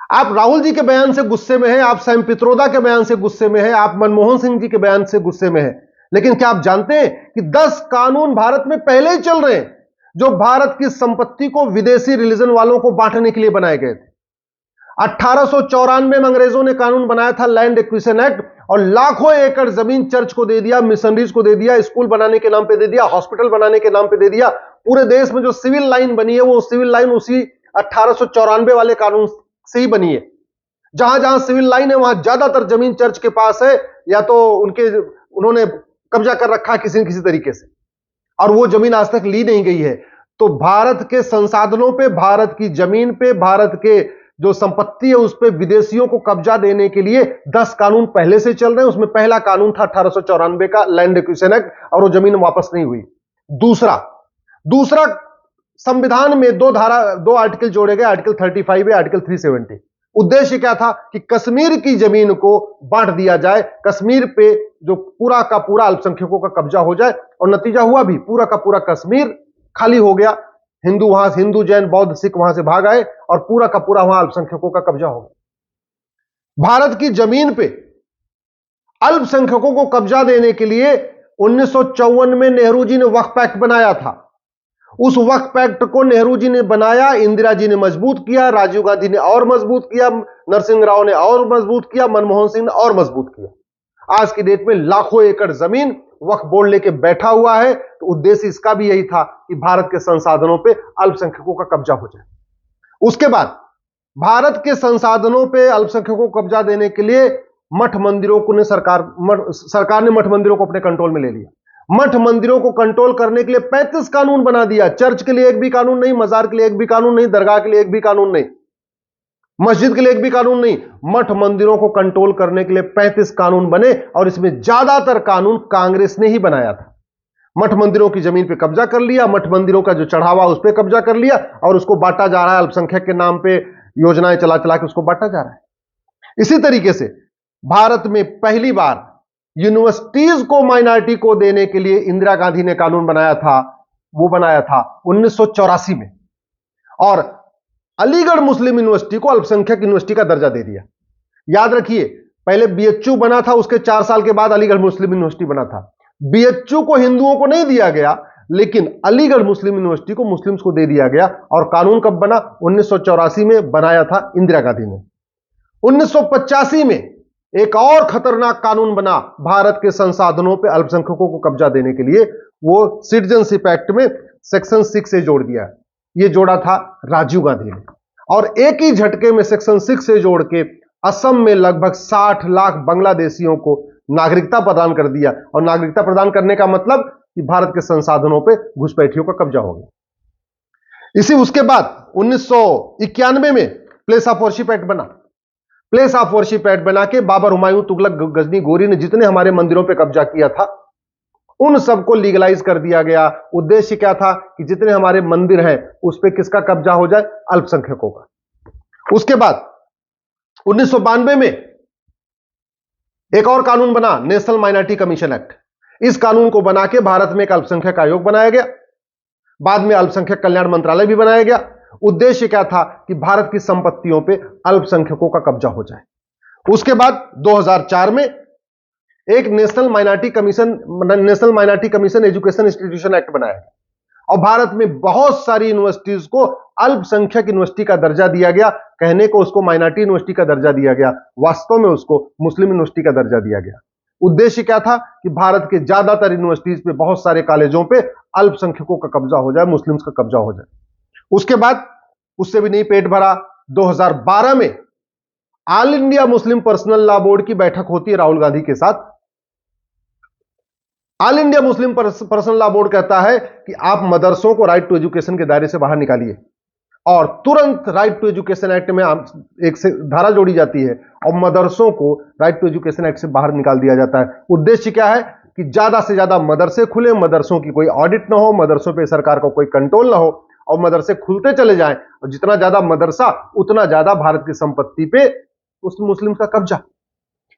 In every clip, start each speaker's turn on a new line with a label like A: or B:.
A: आप राहुल जी के बयान से गुस्से में हैं, आप सैम पित्रोदा के बयान से गुस्से में हैं, आप मनमोहन सिंह जी के बयान से गुस्से में हैं, लेकिन क्या आप जानते हैं कि 10 कानून भारत में पहले ही चल रहे हैं जो भारत की संपत्ति को विदेशी रिलीजन वालों को बांटने के लिए बनाए गए थे। 1894 में अंग्रेजों ने कानून बनाया था लैंड एक्विजिशन एक्ट, और लाखों एकड़ जमीन चर्च को दे दिया, मिशनरीज को दे दिया, स्कूल बनाने के नाम पे दे दिया, हॉस्पिटल बनाने के नाम पे दे दिया। पूरे देश में जो सिविल लाइन बनी है वो सिविल लाइन उसी 1894 वाले कानून से ही बनी है। जहां जहां सिविल लाइन है वहां ज्यादातर जमीन चर्च के पास है, या तो उन्होंने कब्जा कर रखा है किसी न किसी तरीके से, और वो जमीन आज तक ली नहीं गई है। तो भारत के संसाधनों पे, भारत की जमीन पे, भारत के जो संपत्ति है उस पे विदेशियों को कब्जा देने के लिए 10 कानून पहले से चल रहे हैं। उसमें पहला कानून था 1894 का लैंड एक्विजिशन एक्ट, और वो जमीन वापस नहीं हुई। दूसरा संविधान में दो आर्टिकल जोड़े गए, आर्टिकल 35 है, आर्टिकल 370। उद्देश्य क्या था कि कश्मीर की जमीन को बांट दिया जाए, कश्मीर पे जो पूरा का पूरा अल्पसंख्यकों का कब्जा हो जाए, और नतीजा हुआ भी, पूरा का पूरा कश्मीर खाली हो गया। हिंदू जैन बौद्ध सिख वहां से भाग आए और पूरा का पूरा वहां अल्पसंख्यकों का कब्जा हो गया। भारत की जमीन पे अल्पसंख्यकों को कब्जा देने के लिए 1954 में नेहरू जी ने वक्फ एक्ट बनाया था। उस वक्फ एक्ट को नेहरू जी ने बनाया, इंदिरा जी ने मजबूत किया, राजीव गांधी ने और मजबूत किया, नरसिंह राव ने और मजबूत किया, मनमोहन सिंह ने और मजबूत किया। आज की डेट में लाखों एकड़ जमीन वक्फ बोर्ड लेके बैठा हुआ है। तो उद्देश्य इसका भी यही था कि भारत के संसाधनों पे अल्पसंख्यकों का कब्जा हो जाए। उसके बाद भारत के संसाधनों पे अल्पसंख्यकों को कब्जा देने के लिए मठ मंदिरों को ने सरकार ने मठ मंदिरों को अपने कंट्रोल में ले लिया। मठ मंदिरों को कंट्रोल करने के लिए 35 कानून बना दिया। चर्च के लिए एक भी कानून नहीं, मजार के लिए एक भी कानून नहीं, दरगाह के लिए एक भी कानून नहीं, मस्जिद के लिए एक भी कानून नहीं। मठ मंदिरों को कंट्रोल करने के लिए 35 कानून बने, और इसमें ज्यादातर कानून कांग्रेस ने ही बनाया था। मठ मंदिरों की जमीन पे कब्जा कर लिया, मठ मंदिरों का जो चढ़ावा उस पर कब्जा कर लिया, और उसको बांटा जा रहा है अल्पसंख्यक के नाम पे, योजनाएं चला चला के उसको बांटा जा रहा है। इसी तरीके से भारत में पहली बार यूनिवर्सिटीज को माइनॉरिटी को देने के लिए इंदिरा गांधी ने कानून बनाया था। वो बनाया था 1984 में, और अलीगढ़ मुस्लिम यूनिवर्सिटी को अल्पसंख्यक यूनिवर्सिटी का दर्जा दे दिया। याद रखिए, पहले बीएचयू बना था, उसके 4 साल के बाद अलीगढ़ मुस्लिम यूनिवर्सिटी बना था। बीएचयू को हिंदुओं को नहीं दिया गया, लेकिन अलीगढ़ मुस्लिम यूनिवर्सिटी को मुस्लिम्स को दे दिया गया। और कानून कब बना? 1984 में बनाया था इंदिरा गांधी ने। 1985 में एक और खतरनाक कानून बना भारत के संसाधनों पे अल्पसंख्यकों को कब्जा देने के लिए। वो सिटीजनशिप एक्ट में सेक्शन 6 से जोड़ दिया। ये जोड़ा था राजीव गांधी ने, और एक ही झटके में सेक्शन 6 से जोड़ के असम में लगभग 60 लाख बांग्लादेशियों को नागरिकता प्रदान कर दिया। और नागरिकता प्रदान करने का मतलब कि भारत के संसाधनों पे घुसपैठियों का कब्जा हो गया। उसके बाद 1991 में प्लेस ऑफ वर्शिप एक्ट बना। प्लेस ऑफ वर्शिप एक्ट बना के बाबर, हुमायूं, तुगलक, गजनी, गोरी ने जितने हमारे मंदिरों पे कब्जा किया था उन सबको लीगलाइज कर दिया गया। उद्देश्य क्या था कि जितने हमारे मंदिर हैं उस पे किसका कब्जा हो जाए? अल्पसंख्यकों का। उसके बाद 1992 में एक और कानून बना, नेशनल माइनॉरिटी कमीशन एक्ट। इस कानून को बना के भारत में एक अल्पसंख्यक आयोग बनाया गया। बाद में अल्पसंख्यक कल्याण मंत्रालय भी बनाया गया। उद्देश्य क्या था कि भारत की संपत्तियों पे अल्पसंख्यकों का कब्जा हो जाए। उसके बाद 2004 में एक national minority commission education institution act बनाया गया, और भारत में बहुत सारी यूनिवर्सिटीज को अल्पसंख्यक यूनिवर्सिटी का दर्जा दिया गया। कहने को उसको माइनॉरिटी यूनिवर्सिटी का दर्जा दिया गया, वास्तव में उसको मुस्लिम यूनिवर्सिटी का दर्जा दिया गया। उद्देश्य क्या था कि भारत के ज्यादातर यूनिवर्सिटीज पे, बहुत सारे कॉलेजों पे अल्पसंख्यकों का कब्जा हो जाए, मुस्लिम्स का कब्जा हो जाए। उसके बाद उससे भी नहीं पेट भरा, 2012 में all India Muslim personal law board की बैठक होती है राहुल गांधी के साथ। All India Muslim personal law board कहता है कि आप मदरसों को राइट टू एजुकेशन के दायरे से बाहर निकालिए, और तुरंत राइट टू एजुकेशन एक्ट में एक से धारा जोड़ी जाती है और मदरसों को राइट टू एजुकेशन एक्ट से बाहर निकाल दिया जाता है। उद्देश्य क्या है कि ज्यादा से ज्यादा मदरसे खुले, मदरसों की कोई ऑडिट ना हो, मदरसों पे सरकार का कोई कंट्रोल ना हो, और मदरसे खुलते चले जाएं, और जितना ज्यादा मदरसा उतना ज्यादा भारत की संपत्ति पे उस मुस्लिम का कब्जा।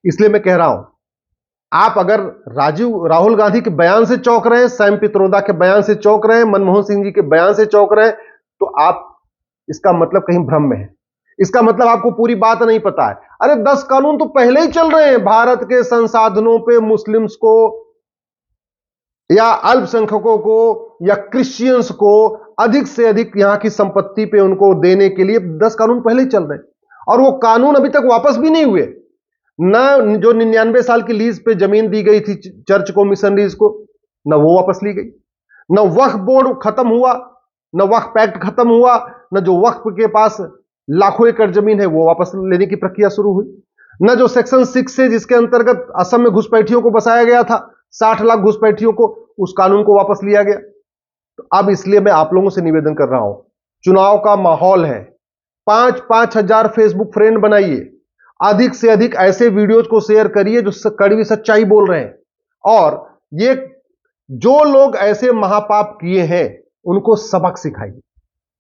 A: इसलिए मैं कह रहा हूं, आप अगर राहुल गांधी के बयान से चौंक रहे हैं, सैम पित्रोदा के बयान से चौंक रहे हैं, मनमोहन सिंह जी के बयान से चौंक रहे हैं, तो आप इसका मतलब कहीं भ्रम में है। इसका मतलब आपको पूरी बात नहीं पता है। अरे 10 कानून तो पहले ही चल रहे हैं, भारत के संसाधनों पे मुस्लिम्स को या अल्पसंख्यकों को या क्रिश्चियंस को अधिक से अधिक यहां की संपत्ति पे उनको देने के लिए 10 कानून पहले ही चल रहे हैं, और वो कानून अभी तक वापस भी नहीं हुए। न जो 99 साल की लीज पे जमीन दी गई थी चर्च को, मिशनरीज को, न वो वापस ली गई, न वक्फ बोर्ड खत्म हुआ, न वक्फ पैक्ट खत्म हुआ, न जो वक्फ के पास लाखों एकड़ जमीन है वो वापस लेने की प्रक्रिया शुरू हुई, न जो सेक्शन 6 है जिसके अंतर्गत असम में घुसपैठियों को बसाया गया था, 60 लाख घुसपैठियों को, उस कानून को वापस लिया गया। तो अब इसलिए मैं आप लोगों से निवेदन कर रहा हूं, चुनाव का माहौल है, 5-5 हजार फेसबुक फ्रेंड बनाइए, अधिक से अधिक ऐसे वीडियोज को शेयर करिए जो कड़वी सच्चाई बोल रहे हैं, और ये जो लोग ऐसे महापाप किए हैं उनको सबक सिखाइए।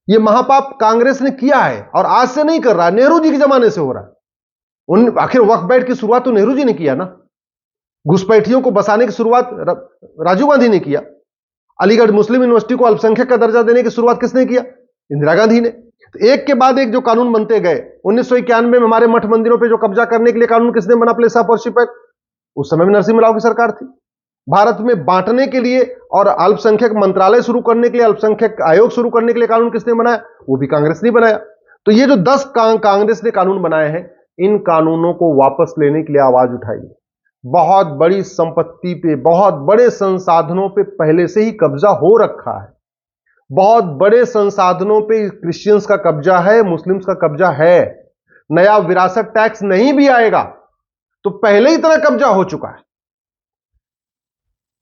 A: ये महापाप कांग्रेस ने किया है और आज से नहीं कर रहा, नेहरू जी के जमाने से हो रहा है। आखिर वक्फ बोर्ड की शुरुआत तो नेहरू जी ने किया ना, घुसपैठियों को बसाने की शुरुआत राजीव गांधी ने किया, अलीगढ़ मुस्लिम यूनिवर्सिटी को अल्पसंख्यक का दर्जा देने की शुरुआत किसने किया? इंदिरा गांधी ने। तो एक के बाद एक जो कानून बनते गए, 1991 में हमारे मठ मंदिरों पे जो कब्जा करने के लिए कानून किसने बना? प्लेस ऑफ वर्शिप एक्ट, उस समय में नरसिम्हा राव की सरकार थी। भारत में बांटने के लिए और अल्पसंख्यक मंत्रालय शुरू करने के लिए, अल्पसंख्यक आयोग शुरू करने के लिए कानून किसने बनाया? वो भी कांग्रेस ने बनाया। तो ये जो 10 कांग्रेस ने कानून बनाए हैं, इन कानूनों को वापस लेने के लिए आवाज उठाइए। बहुत बड़ी संपत्ति पे, बहुत बड़े संसाधनों पे पहले से ही कब्जा हो रखा है, बहुत बड़े संसाधनों पे क्रिश्चियंस का कब्जा है, मुस्लिम्स का कब्जा है। नया विरासत टैक्स नहीं भी आएगा तो पहले ही इतना कब्जा हो चुका है।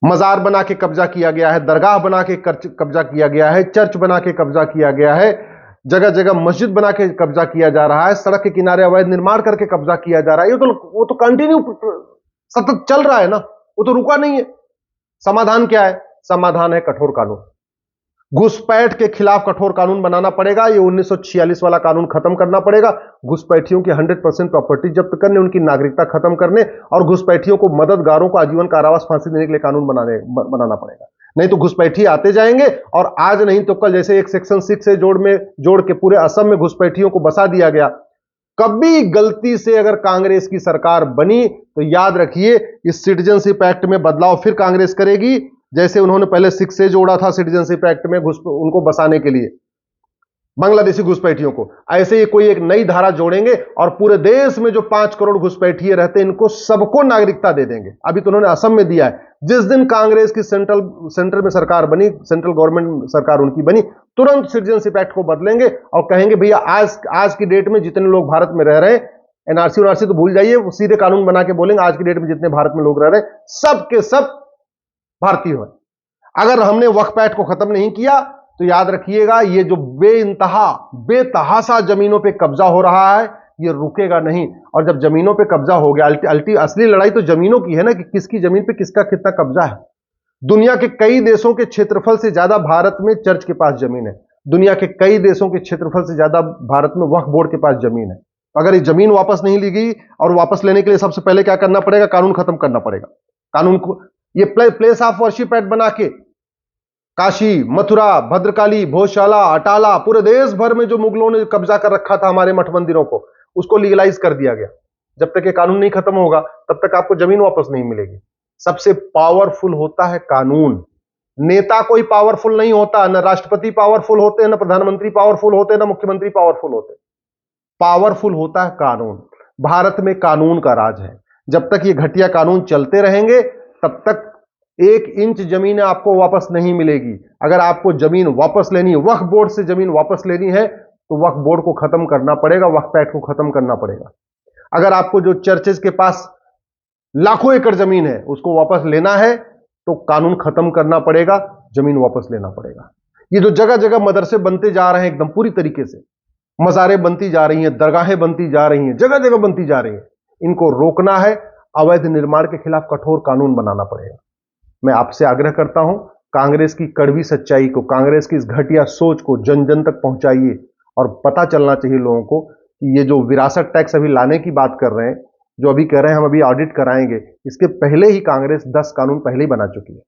A: मजार बना के कब्जा किया गया है, दरगाह बना के कब्जा किया गया है, चर्च बना के कब्जा किया गया है, जगह जगह मस्जिद बना के कब्जा किया जा रहा है, सड़क के किनारे अवैध निर्माण करके कब्जा किया जा रहा है। वो तो कंटिन्यू सतत चल रहा है ना, वो तो रुका नहीं है। समाधान क्या है? समाधान है कठोर कानून। घुसपैठ के खिलाफ कठोर कानून बनाना पड़ेगा। ये 1946 वाला कानून खत्म करना पड़ेगा। घुसपैठियों की 100% प्रॉपर्टी जब्त करने, उनकी नागरिकता खत्म करने और घुसपैठियों को, मददगारों को आजीवन कारावास, फांसी देने के लिए कानून बनाना पड़ेगा। नहीं तो घुसपैठी आते जाएंगे और आज नहीं तो कल, जैसे एक सेक्शन 6 से जोड़ के पूरे असम में घुसपैठियों को बसा दिया गया। कभी गलती से अगर कांग्रेस की सरकार बनी तो याद रखिए, इस सिटीजनशिप एक्ट में बदलाव फिर कांग्रेस करेगी, जैसे उन्होंने पहले 6 से जोड़ा था सिटीजनशिप एक्ट में उनको बसाने के लिए, बांग्लादेशी घुसपैठियों को। ऐसे ही कोई एक नई धारा जोड़ेंगे और पूरे देश में जो 5 करोड़ घुसपैठिए रहते हैं, इनको सबको नागरिकता दे देंगे। अभी तो उन्होंने असम में दिया है। जिस दिन कांग्रेस की सेंट्रल में सरकार बनी, सेंट्रल गवर्नमेंट सरकार उनकी बनी, तुरंत सिटीजनशिप एक्ट को बदलेंगे और कहेंगे भैया आज की डेट में जितने लोग भारत में रह रहे हैं, एनआरसी तो भूल जाइए, सीधे कानून बना के बोलेंगे आज की डेट में जितने भारत में लोग रह रहे हैं सब के सब भारतीय है। अगर हमने वक्फ एक्ट को खत्म नहीं किया तो याद रखिएगा, ये जो बेतहाशा जमीनों पे कब्जा हो रहा है, ये रुकेगा नहीं। और जब जमीनों पे कब्जा हो गया, असली लड़ाई तो जमीनों की है ना, कि किसकी जमीन पे किसका कितना कब्जा है। दुनिया के कई देशों के क्षेत्रफल से ज्यादा भारत में चर्च के पास जमीन है। दुनिया के कई देशों के क्षेत्रफल से ज्यादा भारत में वक्फ बोर्ड के पास जमीन है। अगर ये जमीन वापस नहीं ली गई, और वापस लेने के लिए सबसे पहले क्या करना पड़ेगा? कानून खत्म करना पड़ेगा। कानून को, ये प्लेस ऑफ वर्शिप एक्ट बना के काशी, मथुरा, भद्रकाली, भोजशाला, अटाला, पूरे देश भर में जो मुगलों ने कब्जा कर रखा था हमारे मठ मंदिरों को, उसको लीगलाइज कर दिया गया। जब तक ये कानून नहीं खत्म होगा तब तक आपको जमीन वापस नहीं मिलेगी। सबसे पावरफुल होता है कानून। नेता कोई पावरफुल नहीं होता, न राष्ट्रपति पावरफुल होते हैं, न प्रधानमंत्री पावरफुल होते हैं, न मुख्यमंत्री पावरफुल होते। पावरफुल होता है कानून। भारत में कानून का राज है। जब तक ये घटिया कानून चलते रहेंगे तब तक 1 इंच जमीन आपको वापस नहीं मिलेगी। अगर आपको जमीन वापस लेनी है, वक्फ बोर्ड से जमीन वापस लेनी है, तो वक्फ बोर्ड को खत्म करना पड़ेगा, वक्फ एक्ट को खत्म करना पड़ेगा। अगर आपको जो चर्चेज के पास लाखों एकड़ जमीन है उसको वापस लेना है, तो कानून खत्म करना पड़ेगा, जमीन वापस लेना पड़ेगा। ये जो जगह जगह मदरसे बनते जा रहे हैं, एकदम पूरी तरीके से मज़ारें बनती जा रही हैं, दरगाहें बनती जा रही हैं, जगह जगह बनती जा रही हैं, इनको रोकना है। अवैध निर्माण के खिलाफ कठोर कानून बनाना पड़ेगा। मैं आपसे आग्रह करता हूं, कांग्रेस की कड़वी सच्चाई को, कांग्रेस की इस घटिया सोच को जन जन तक पहुंचाइए। और पता चलना चाहिए लोगों को कि ये जो विरासत टैक्स अभी लाने की बात कर रहे हैं, जो अभी कह रहे हैं हम अभी ऑडिट कराएंगे, इसके पहले ही कांग्रेस 10 कानून पहले ही बना चुकी है।